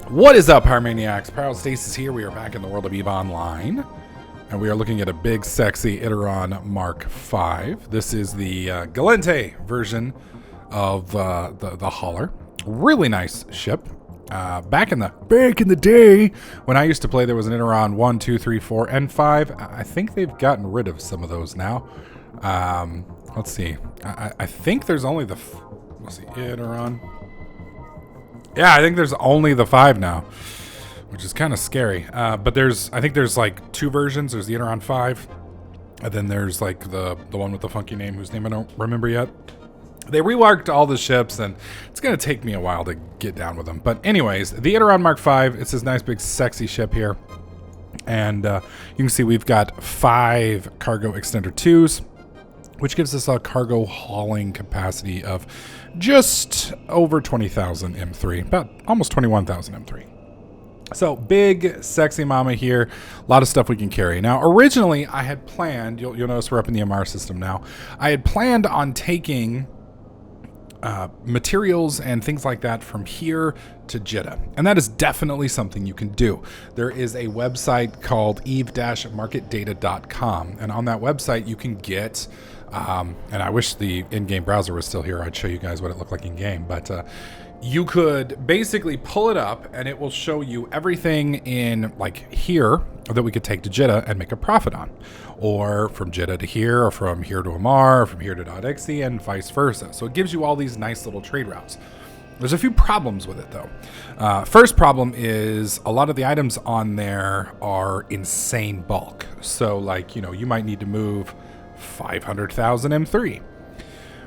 What is up, Pyromaniacs? Pyrostasis here. We are back in the world of EVE Online, and we are looking at a big, sexy Iteron Mark V. This is the Galente version of the hauler. Really nice ship. Back in the day when I used to play, there was an Iteron 1, 2, 3, 4, and 5. I think they've gotten rid of some of those now. Let's see. I think there's only the let's see, Iteron. Yeah, I think there's only the 5 now, which is kind of scary. But I think there's like two versions. There's the Iteron 5, and then there's like the one with the funky name, whose name I don't remember yet. They reworked all the ships, and it's going to take me a while to get down with them. But anyways, the Iteron Mark V, it's this nice big sexy ship here. And you can see we've got 5 cargo extender 2s, which gives us a cargo hauling capacity of just over 20,000 M3, about almost 21,000 M3. So big, sexy mama here. A lot of stuff we can carry. Now, originally I had planned, you'll notice we're up in the MR system now. I had planned on taking materials and things like that from here to Jeddah. And that is definitely something you can do. There is a website called eve-marketdata.com. And on that website, you can get, and I wish the in-game browser was still here. I'd show you guys what it looked like in-game. But you could basically pull it up and it will show you everything in like here that we could take to Jeddah and make a profit on, or from Jeddah to here, or from here to Amar, or from here to .exe, and vice versa. So it gives you all these nice little trade routes. There's a few problems with it though. First problem is a lot of the items on there are insane bulk. So like, you might need to move 500,000 M3.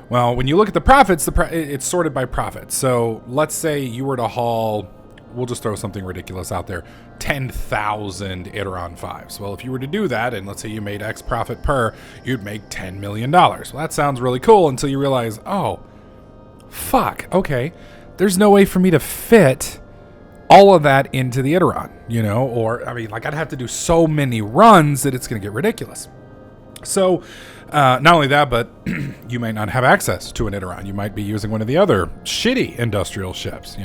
Well, when you look at the profits, it's sorted by profit. So let's say you were to haul, we'll just throw something ridiculous out there, 10,000 Iteron 5s. Well, if you were to do that, and let's say you made X profit per, you'd make $10 million. Well, that sounds really cool until you realize, oh, fuck, okay, there's no way for me to fit all of that into the Iteron, or, I mean, like I'd have to do so many runs that it's going to get ridiculous. So, not only that, but you might not have access to an Iteron. You might be using one of the other shitty industrial ships.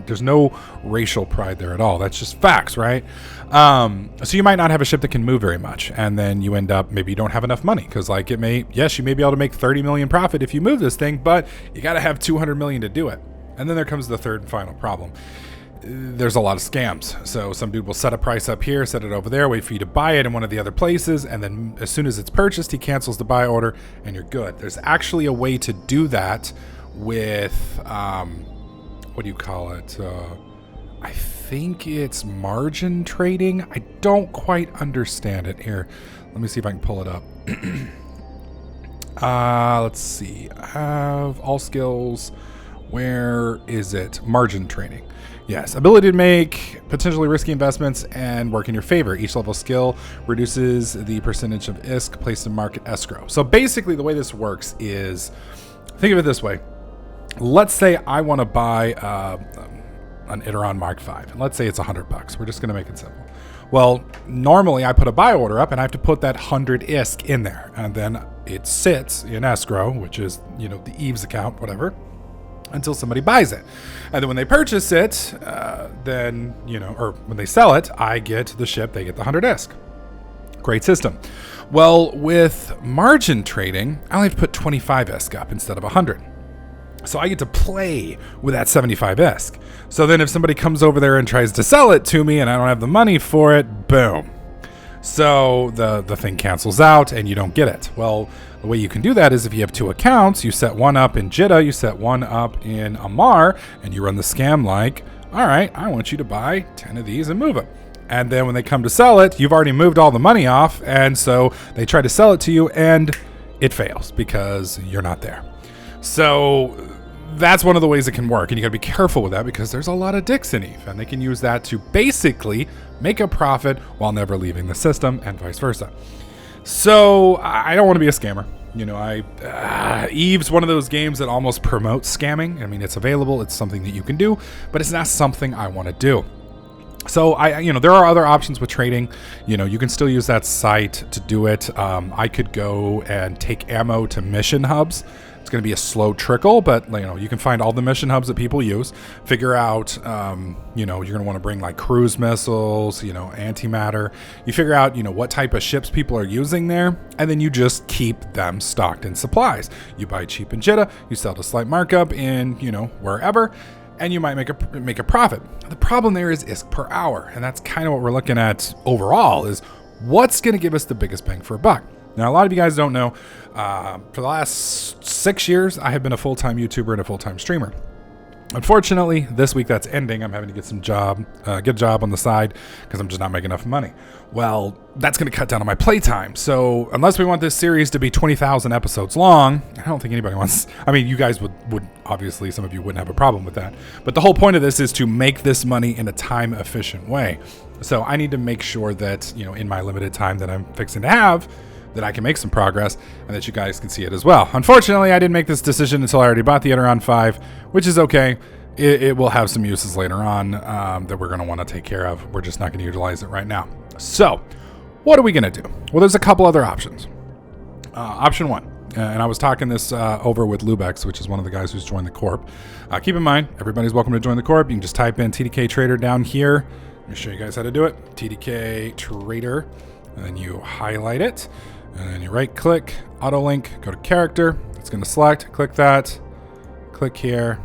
There's no racial pride there at all. That's just facts, right? So you might not have a ship that can move very much, and then you end up, maybe you don't have enough money, because like you may be able to make 30 million profit if you move this thing, but you got to have 200 million to do it. And then there comes the third and final problem. There's a lot of scams. So some dude will set a price up here, set it over there, wait for you to buy it in one of the other places, and then as soon as it's purchased, he cancels the buy order and you're good. There's actually a way to do that with, what do you call it? I think it's margin trading. I don't quite understand it. Here, let me see if I can pull it up. Let's see. I have all skills. Where is it? Margin trading. Yes, ability to make potentially risky investments and work in your favor. Each level skill reduces the percentage of ISK placed in market escrow. So basically the way this works is, think of it this way. Let's say I want to buy an Iteron Mark V, and let's say it's $100. We're just going to make it simple. Well, normally I put a buy order up and I have to put that 100 ISK in there, and then it sits in escrow, which is, the Eve's account, whatever, until somebody buys it. And then when they purchase it, then, or when they sell it, I get the ship, they get the 100 ISK. Great system. Well, with margin trading, I only have to put 25 ISK up instead of 100. So I get to play with that 75 ISK. So then if somebody comes over there and tries to sell it to me and I don't have the money for it, boom. So the thing cancels out and you don't get it. Well, the way you can do that is if you have 2 accounts, you set one up in Jeddah, you set one up in Amar, and you run the scam like, all right, I want you to buy 10 of these and move them. And then when they come to sell it, you've already moved all the money off, and so they try to sell it to you, and it fails because you're not there. So that's one of the ways it can work, and you gotta be careful with that because there's a lot of dicks in EVE, and they can use that to basically make a profit while never leaving the system, and vice versa. So I don't want to be a scammer. Eve's one of those games that almost promotes scamming. I mean, it's available, it's something that you can do, but it's not something I want to do. So there are other options with trading. You can still use that site to do it. I could go and take ammo to mission hubs. It's going to be a slow trickle, but you can find all the mission hubs that people use, figure out, you're going to want to bring like cruise missiles, antimatter. You figure out, what type of ships people are using there, and then you just keep them stocked in supplies. You buy cheap in Jeddah, you sell at a slight markup in, wherever, and you might make a profit. The problem there is ISK per hour, and that's kind of what we're looking at overall, is what's going to give us the biggest bang for a buck. Now, a lot of you guys don't know, for the last 6 years, I have been a full-time YouTuber and a full-time streamer. Unfortunately, this week that's ending. I'm having to get a job on the side because I'm just not making enough money. Well, that's going to cut down on my playtime. So unless we want this series to be 20,000 episodes long, I don't think anybody wants. I mean, you guys would obviously, some of you wouldn't have a problem with that. But the whole point of this is to make this money in a time-efficient way. So I need to make sure that, in my limited time that I'm fixing to have, that I can make some progress and that you guys can see it as well. Unfortunately, I didn't make this decision until I already bought the Eteron 5, which is okay. It will have some uses later on that we're going to want to take care of. We're just not going to utilize it right now. So what are we going to do? Well, there's a couple other options. Option one, and I was talking this over with Lubex, which is one of the guys who's joined the Corp. Keep in mind, everybody's welcome to join the Corp. You can just type in TDK Trader down here. Let me show you guys how to do it. TDK Trader, and then you highlight it. And then you right click, auto link, go to character. It's going to select, click that, click here.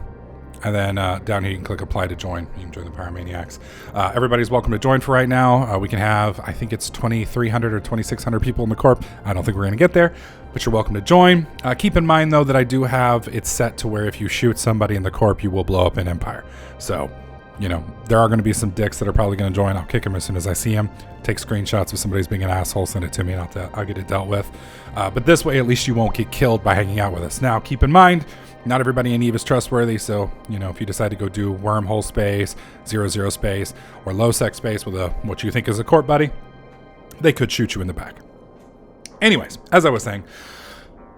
And then down here you can click apply to join. You can join the Pyromaniacs. Everybody's welcome to join for right now. We can have, I think it's 2,300 or 2,600 people in the Corp. I don't think we're going to get there, but you're welcome to join. Keep in mind though that I do have it set to where if you shoot somebody in the Corp, you will blow up in Empire. So, there are going to be some dicks that are probably going to join. I'll kick them as soon as I see them. Take screenshots if somebody's being an asshole, send it to me, and I'll get it dealt with. But this way, at least you won't get killed by hanging out with us. Now, keep in mind, not everybody in EVE is trustworthy. So, if you decide to go do wormhole space, 0-0 space, or low sec space with what you think is a Corp buddy, they could shoot you in the back. Anyways, as I was saying,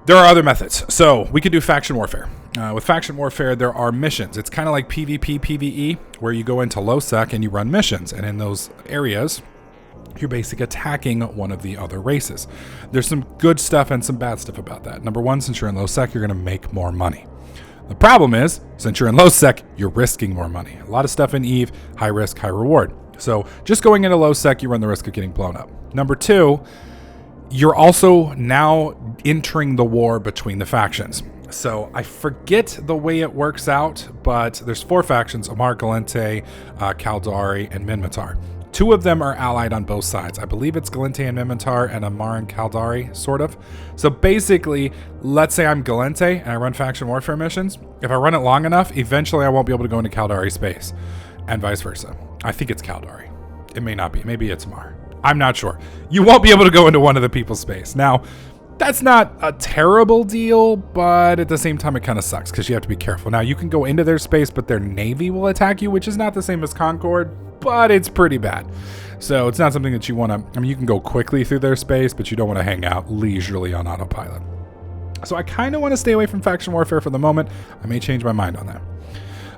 there are other methods. So we could do faction warfare. With faction warfare, there are missions. It's kind of like PvP, PvE, where you go into low sec and you run missions. And in those areas, you're basically attacking one of the other races. There's some good stuff and some bad stuff about that. Number one, since you're in low sec, you're going to make more money. The problem is, since you're in low sec, you're risking more money. A lot of stuff in EVE, high risk, high reward. So just going into low sec, you run the risk of getting blown up. Number two, you're also now entering the war between the factions. So I forget the way it works out, but there's 4 factions: Amar, Galente, Caldari, and Minmatar. 2 of them are allied on both sides. I believe it's Galente and Minmatar and Amar and Caldari, sort of. So basically, let's say I'm Galente and I run faction warfare missions. If I run it long enough, eventually I won't be able to go into Caldari space, and vice versa. I think it's Caldari. It may not be. Maybe it's Amar. I'm not sure. You won't be able to go into one of the people's space. Now, that's not a terrible deal, but at the same time, it kind of sucks because you have to be careful. Now, you can go into their space, but their navy will attack you, which is not the same as Concord, but it's pretty bad. So it's not something that you want to, you can go quickly through their space, but you don't want to hang out leisurely on autopilot. So I kind of want to stay away from faction warfare for the moment. I may change my mind on that.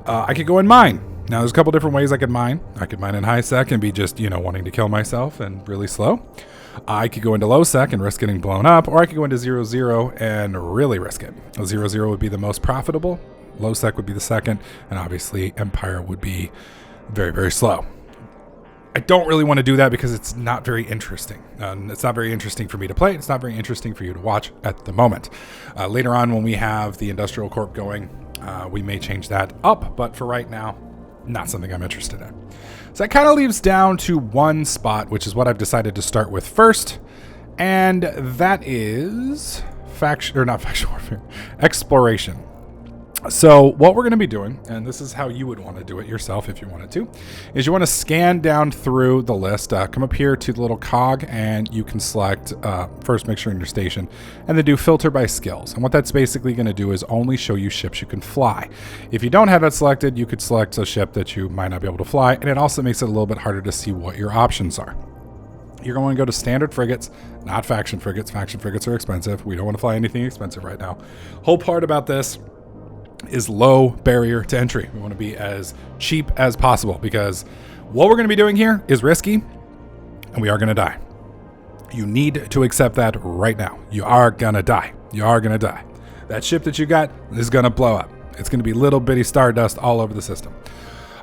I could go and mine. Now, there's a couple different ways I could mine. I could mine in high sec and be just, wanting to kill myself and really slow. I could go into low sec and risk getting blown up, or I could go into 0-0 and really risk it. 0-0 would be the most profitable, low sec would be the second, and obviously Empire would be very, very slow. I don't really want to do that because it's not very interesting. It's not very interesting for me to play. It's not very interesting for you to watch at the moment. Later on, when we have the Industrial Corp going, we may change that up, but for right now, not something I'm interested in. So that kind of leaves down to one spot, which is what I've decided to start with first, and that is exploration. So what we're going to be doing, and this is how you would want to do it yourself if you wanted to, is you want to scan down through the list, come up here to the little cog, and you can select, first make sure in your station, and then do filter by skills. And what that's basically going to do is only show you ships you can fly. If you don't have it selected, you could select a ship that you might not be able to fly, and it also makes it a little bit harder to see what your options are. You're going to go to standard frigates, not faction frigates. Faction frigates are expensive. We don't want to fly anything expensive right now. Whole part about this is low barrier to entry. We want to be as cheap as possible because what we're going to be doing here is risky and we are going to die. You need to accept that right now. You are going to die. You are going to die. that ship that you got is going to blow up. It's going to be little bitty stardust all over the system.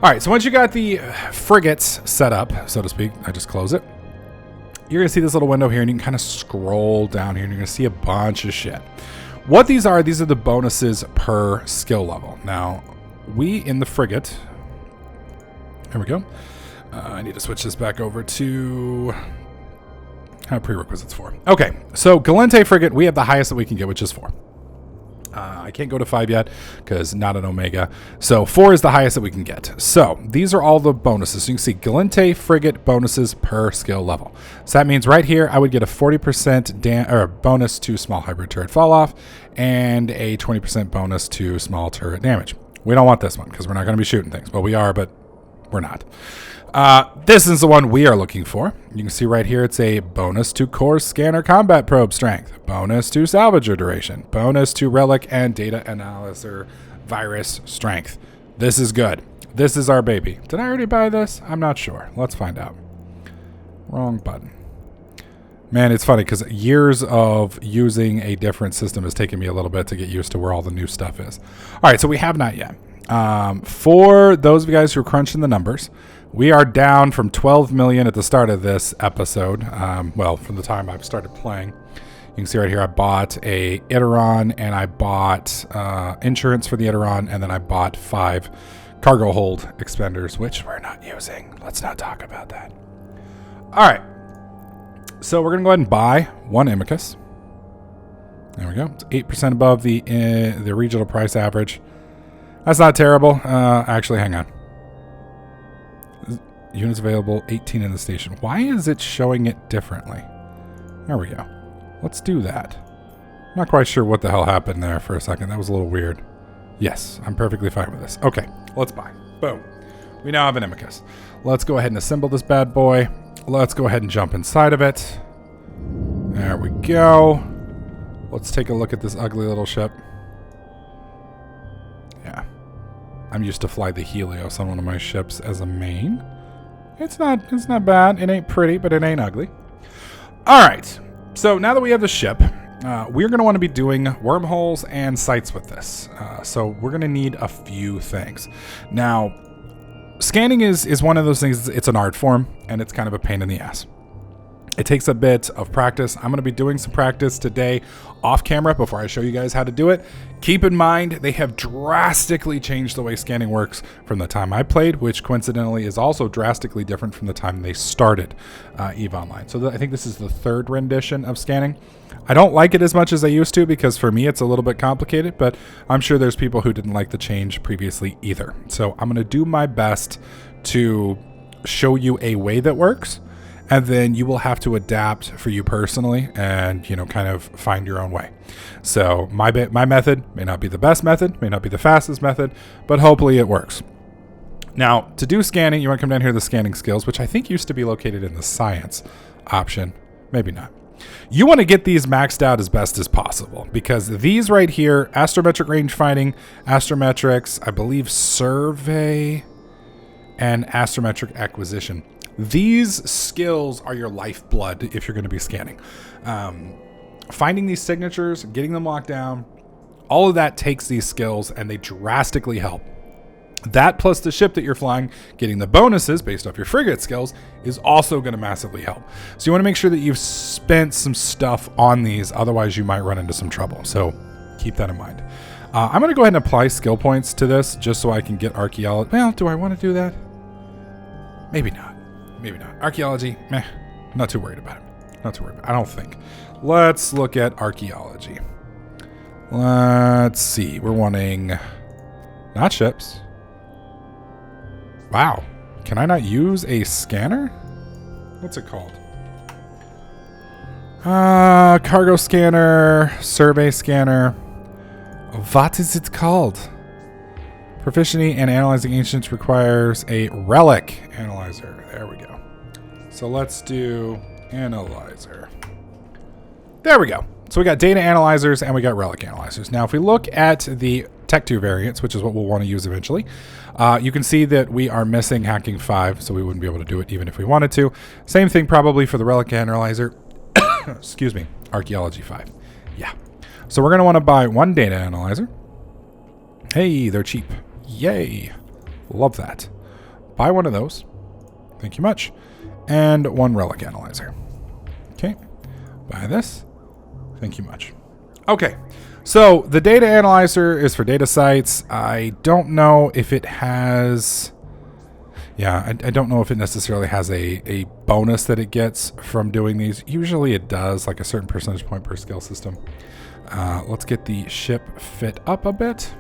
All right, so once you got the frigates set up, so to speak, I just close it. You're going to see this little window here, and you can kind of scroll down here, and you're going to see a bunch of shit. What these are the bonuses per skill level. Now, we in the frigate, there we go. I need to switch this back over to prerequisites 4. Okay, so Galente frigate, we have the highest that we can get, which is 4. I can't go to 5 yet because not an Omega. So 4 is the highest that we can get. So these are all the bonuses. So you can see Galente frigate bonuses per skill level. So that means right here I would get a 40% bonus to small hybrid turret fall off and a 20% bonus to small turret damage. We don't want this one because we're not going to be shooting things. Well, we are, but we're not. This is the one we are looking for. You can see right here it's a bonus to core scanner combat probe strength, bonus to salvager duration, bonus to relic and data analyzer virus strength. This is good. This is our baby. Did I already buy this? I'm not sure. Let's find out. Wrong button. Man, it's funny because years of using a different system has taken me a little bit to get used to where all the new stuff is. All right, so we have not yet. For those of you guys who are crunching the numbers, we are down from 12 million at the start of this episode. Well, from the time I've started playing. You can see right here, I bought a Iteron and I bought insurance for the Iteron, and then I bought 5 cargo hold expenders, which we're not using. Let's not talk about that. All right. So we're going to go ahead and buy 1 Imicus. There we go. It's 8% above the regional price average. That's not terrible. Actually, hang on. Units available, 18 in the station. Why is it showing it differently? There we go. Let's do that. I'm not quite sure what the hell happened there for a second. That was a little weird. Yes, I'm perfectly fine with this. Okay, let's buy. Boom. We now have an Imicus. Let's go ahead and assemble this bad boy. Let's go ahead and jump inside of it. There we go. Let's take a look at this ugly little ship. Yeah. I'm used to fly the Helios on one of my ships as a main. It's not bad. It ain't pretty, but it ain't ugly. All right. So now that we have the ship, we're going to want to be doing wormholes and sights with this. So we're going to need a few things. Now, scanning is one of those things. It's an art form, and it's kind of a pain in the ass. It takes a bit of practice. I'm going to be doing some practice today off camera before I show you guys how to do it. Keep in mind, they have drastically changed the way scanning works from the time I played, which coincidentally is also drastically different from the time they started EVE Online. So I think this is the 3rd rendition of scanning. I don't like it as much as I used to because for me it's a little bit complicated, but I'm sure there's people who didn't like the change previously either. So I'm going to do my best to show you a way that works. And then you will have to adapt for you personally and, kind of find your own way. So my method may not be the best method, may not be the fastest method, but hopefully it works. Now, to do scanning, you want to come down here to the scanning skills, which I think used to be located in the science option. Maybe not. You want to get these maxed out as best as possible because these right here, astrometric range finding, astrometrics, I believe survey, and astrometric acquisition. These skills are your lifeblood if you're going to be scanning. Finding these signatures, getting them locked down, all of that takes these skills and they drastically help. That plus the ship that you're flying, getting the bonuses based off your frigate skills is also going to massively help. So you want to make sure that you've spent some stuff on these, otherwise you might run into some trouble. So keep that in mind. I'm going to go ahead and apply skill points to this just so I can get archaeology. Well, do I want to do that? Maybe not. Maybe not. Archaeology, meh. Not too worried about it. Not too worried about it. I don't think. Let's look at archaeology. Let's see. We're wanting not ships. Wow. Can I not use a scanner? What's it called? Cargo scanner, survey scanner. What is it called? Proficiency in analyzing ancients requires a relic analyzer. There we go. So let's do analyzer. There we go. So we got data analyzers and we got relic analyzers. Now, if we look at the Tech 2 variants, which is what we'll want to use eventually, you can see that we are missing hacking 5, so we wouldn't be able to do it even if we wanted to. Same thing probably for the relic analyzer. Excuse me, archaeology 5. Yeah. So we're going to want to buy one data analyzer. Hey, they're cheap. Yay. Love that. Buy one of those. Thank you much. And one relic analyzer. Okay. Buy this. Thank you much. Okay. So the data analyzer is for data sites. I don't know if it has... Yeah, I don't know if it necessarily has a bonus that it gets from doing these. Usually it does, like a certain percentage point per skill system. Let's get the ship fit up a bit.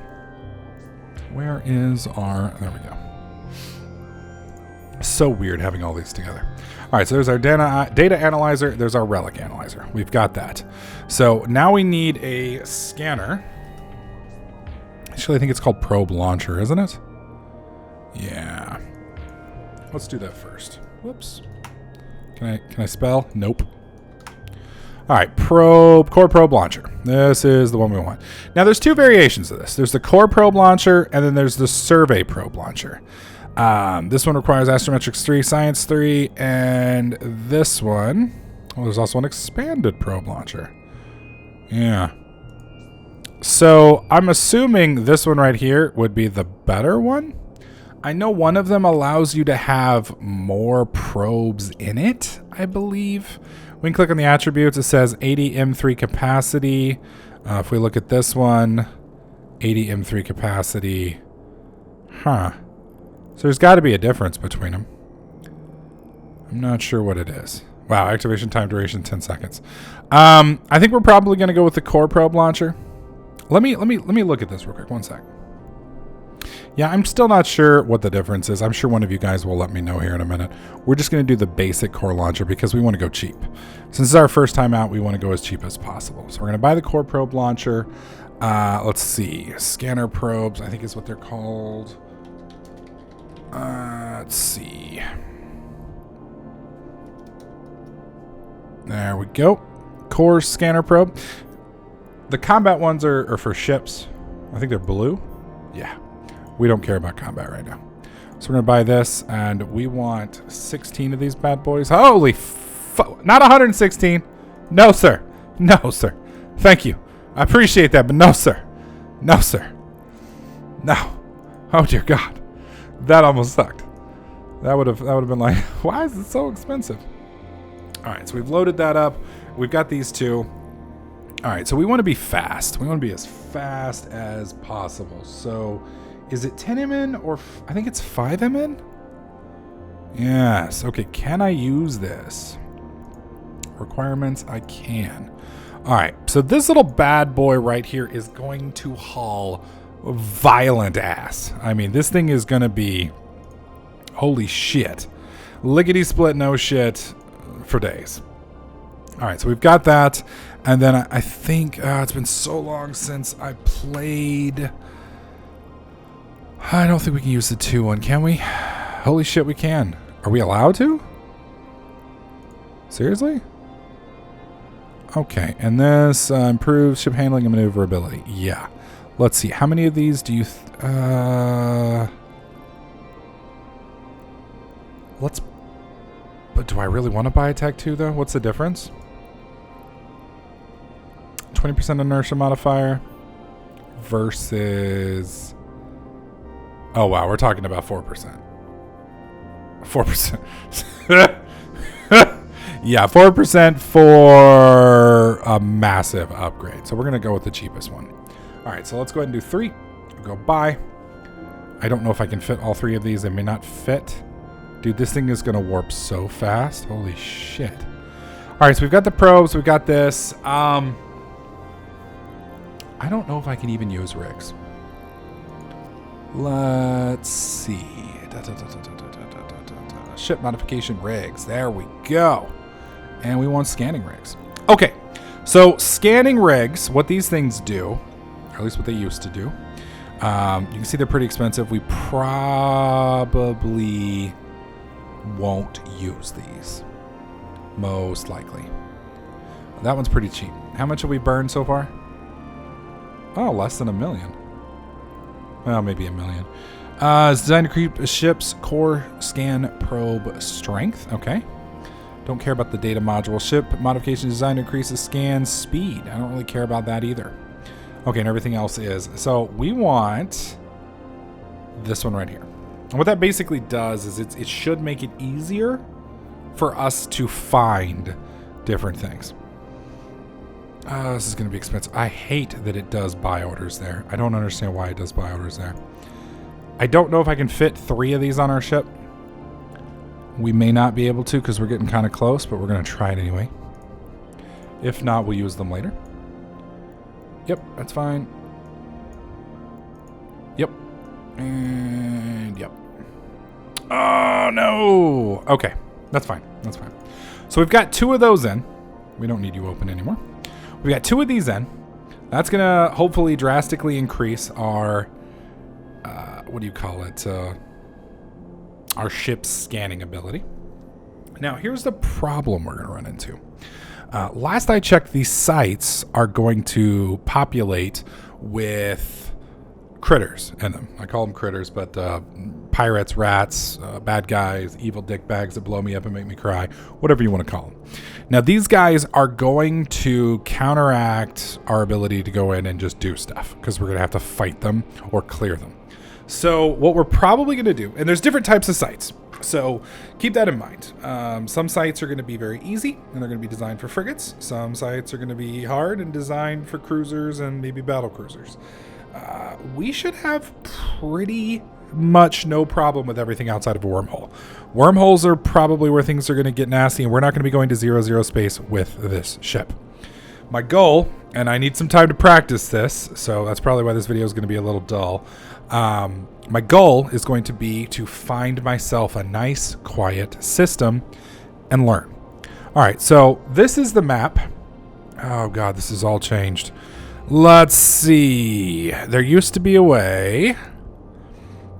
Where is our... There we go. So weird having all these together. All right, so there's our data analyzer. There's our relic analyzer. We've got that. So now we need a scanner. Actually, I think it's called probe launcher, isn't it? Yeah. Let's do that first. Whoops. Can I spell? Nope. All right, core probe launcher. This is the one we want. Now, there's two variations of this. There's the core probe launcher, and then there's the survey probe launcher. This one requires Astrometrics 3, Science 3, and this one, well, there's also an expanded probe launcher. Yeah. So I'm assuming this one right here would be the better one. I know one of them allows you to have more probes in it, I believe. We can click on the attributes. It says 80 M3 capacity. If we look at this one, 80 M3 capacity. Huh. So there's got to be a difference between them. I'm not sure what it is. Wow, activation time duration 10 seconds. I think we're probably going to go with the core probe launcher. Let me look at this real quick. One sec. Yeah, I'm still not sure what the difference is. I'm sure one of you guys will let me know here in a minute. We're just going to do the basic core launcher because we want to go cheap. Since it's our first time out, we want to go as cheap as possible. So we're going to buy the core probe launcher. Let's see. Scanner probes, I think is what they're called. Let's see. There we go. Core scanner probe. The combat ones are for ships. I think they're blue. Yeah. We don't care about combat right now. So we're going to buy this, and we want 16 of these bad boys. Holy not 116. No, sir. No, sir. Thank you. I appreciate that, but no, sir. No, sir. No. Oh, dear God. That almost sucked. That would have been like, why is it so expensive? All right, so we've loaded that up. We've got these two. All right, so we want to be fast. We want to be as fast as possible. So is it 10 MN or I think it's 5 MN? Yes. Okay, can I use this? Requirements, I can. All right, so this little bad boy right here is going to haul violent ass. I mean, this thing is going to be, holy shit. Lickety split, no shit for days. All right, so we've got that. And then I think it's been so long since I played. I don't think we can use the 2-1, can we? Holy shit, we can. Are we allowed to? Seriously? Okay, and this improves ship handling and maneuverability. Yeah. Let's see. How many of these do you... But do I really want to buy a Tech 2, though? What's the difference? 20% inertia modifier versus... Oh, wow. We're talking about 4%. 4%. Yeah, 4% for a massive upgrade. So we're going to go with the cheapest one. All right, so let's go ahead and do 3. We'll go buy. I don't know if I can fit all 3 of these. They may not fit. Dude, this thing is going to warp so fast. Holy shit. All right, so we've got the probes. We've got this. I don't know if I can even use rigs. Let's see. Ship modification rigs. There we go. And we want scanning rigs. Okay, so scanning rigs, what these things do, or at least what they used to do, you can see they're pretty expensive. We probably won't use these, most likely. That one's pretty cheap. How much have we burned so far? Oh, less than $1 million. Well, maybe $1 million. It's designed to creep a ship's core scan probe strength. Okay. Don't care about the data module. Ship modification design increases scan speed. I don't really care about that either. Okay, and everything else is. So we want this one right here. And what that basically does is it should make it easier for us to find different things. This is going to be expensive. I hate that it does buy orders there. I don't understand why it does buy orders there. I don't know if I can fit 3 of these on our ship. We may not be able to because we're getting kind of close, but we're going to try it anyway. If not, we'll use them later. Yep, that's fine. Yep. And yep. Oh, no. Okay, that's fine. That's fine. So we've got 2 of those in. We don't need you open anymore. We got 2 of these in. That's going to hopefully drastically increase our, what do you call it? Our ship's scanning ability. Now, here's the problem we're going to run into. Last I checked, these sites are going to populate with critters in them. I call them critters, but pirates, rats, bad guys, evil dick bags that blow me up and make me cry, whatever you want to call them. Now, these guys are going to counteract our ability to go in and just do stuff because we're going to have to fight them or clear them. So what we're probably going to do, and there's different types of sites, so keep that in mind. Some sites are going to be very easy, and they're going to be designed for frigates. Some sites are going to be hard and designed for cruisers and maybe battle cruisers. We should have pretty much no problem with everything outside of a wormhole. Wormholes are probably where things are going to get nasty, and we're not going to be going to 0-0 space with this ship. My goal, and I need some time to practice this, so that's probably why this video is going to be a little dull. My goal is going to be to find myself a nice, quiet system and learn. All right, so this is the map. Oh, God, this is all changed. Let's see. There used to be a way.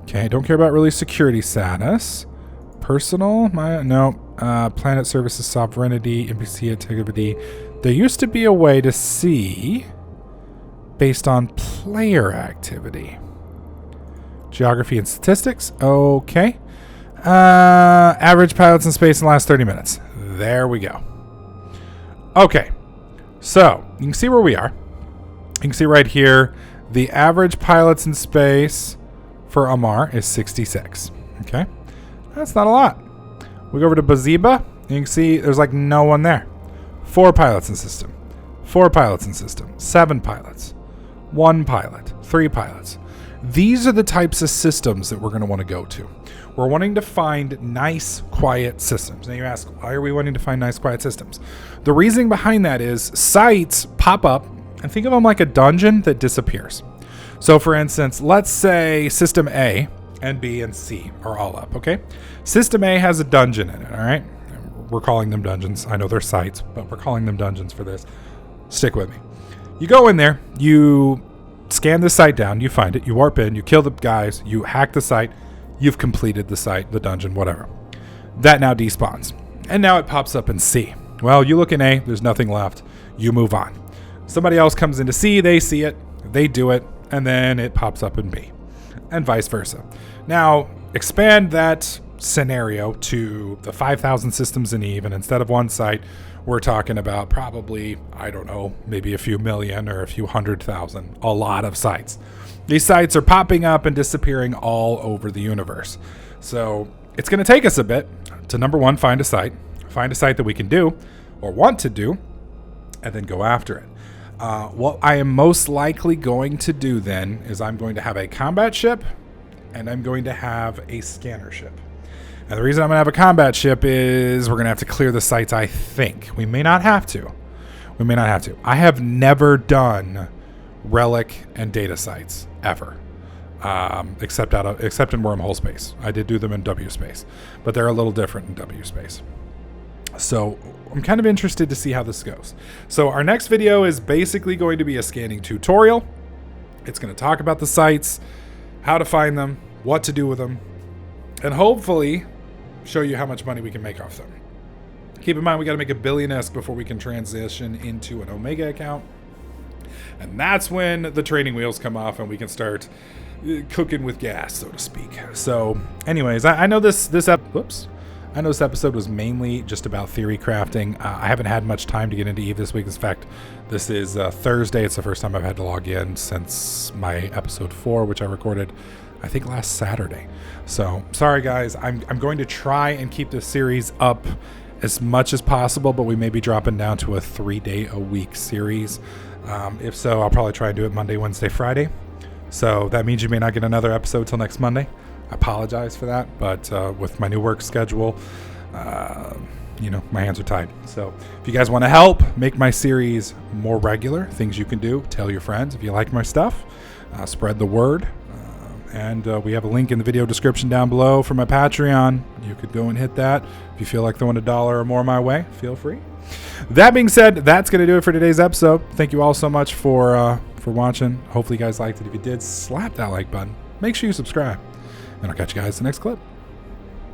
Okay, don't care about really security status. Personal? Planet services sovereignty, NPC activity. There used to be a way to see based on player activity. Geography and statistics. Okay. Average pilots in space in the last 30 minutes. There we go. Okay. So, you can see where we are. You can see right here, the average pilots in space for Amar is 66. Okay. That's not a lot. We go over to Baziba. You can see there's like no one there. 4 pilots in system. 4 pilots in system. 7 pilots. 1 pilot. 3 pilots. These are the types of systems that we're going to want to go to. We're wanting to find nice, quiet systems. Now you ask, why are we wanting to find nice, quiet systems? The reasoning behind that is sites pop up, and think of them like a dungeon that disappears. So for instance, let's say system A and B and C are all up, okay? System A has a dungeon in it, all right? We're calling them dungeons. I know they're sites, but we're calling them dungeons for this. Stick with me. You go in there, you scan the site down, you find it, you warp in, you kill the guys, you hack the site, you've completed the site, the dungeon, whatever. That now despawns. And now it pops up in C. Well, you look in A, there's nothing left. You move on. Somebody else comes into C, they see it, they do it, and then it pops up in B. And vice versa. Now, expand that scenario to the 5,000 systems in Eve, and instead of one site, we're talking about probably, I don't know, maybe a few million or a few 100,000, a lot of sites. These sites are popping up and disappearing all over the universe. So it's going to take us a bit to, number one, find a site that we can do or want to do, and then go after it. What I am most likely going to do then is I'm going to have a combat ship and I'm going to have a scanner ship. And the reason I'm going to have a combat ship is we're going to have to clear the sites, I think. We may not have to. I have never done relic and data sites ever, except in wormhole space. I did do them in W space, but they're a little different in W space. So I'm kind of interested to see how this goes. So our next video is basically going to be a scanning tutorial. It's going to talk about the sites, how to find them, what to do with them, and hopefully show you how much money we can make off them. Keep in mind, we got to make a billion-esque before we can transition into an Omega account. And that's when the training wheels come off and we can start cooking with gas, so to speak. So anyways, I know this I know this episode was mainly just about theory crafting. I haven't had much time to get into Eve this week. In fact, this is Thursday. It's the first time I've had to log in since my episode 4, which I recorded, I think, last Saturday. So sorry, guys. I'm going to try and keep this series up as much as possible, but we may be dropping down to a 3-day-a-week series. If so, I'll probably try and do it Monday, Wednesday, Friday. So that means you may not get another episode till next Monday. I apologize for that, but with my new work schedule, my hands are tied. So if you guys want to help make my series more regular, things you can do, tell your friends if you like my stuff, spread the word. And we have a link in the video description down below for my Patreon. You could go and hit that. If you feel like throwing $1 or more my way, feel free. That being said, that's going to do it for today's episode. Thank you all so much for watching. Hopefully you guys liked it. If you did, slap that like button. Make sure you subscribe. And I'll catch you guys in the next clip.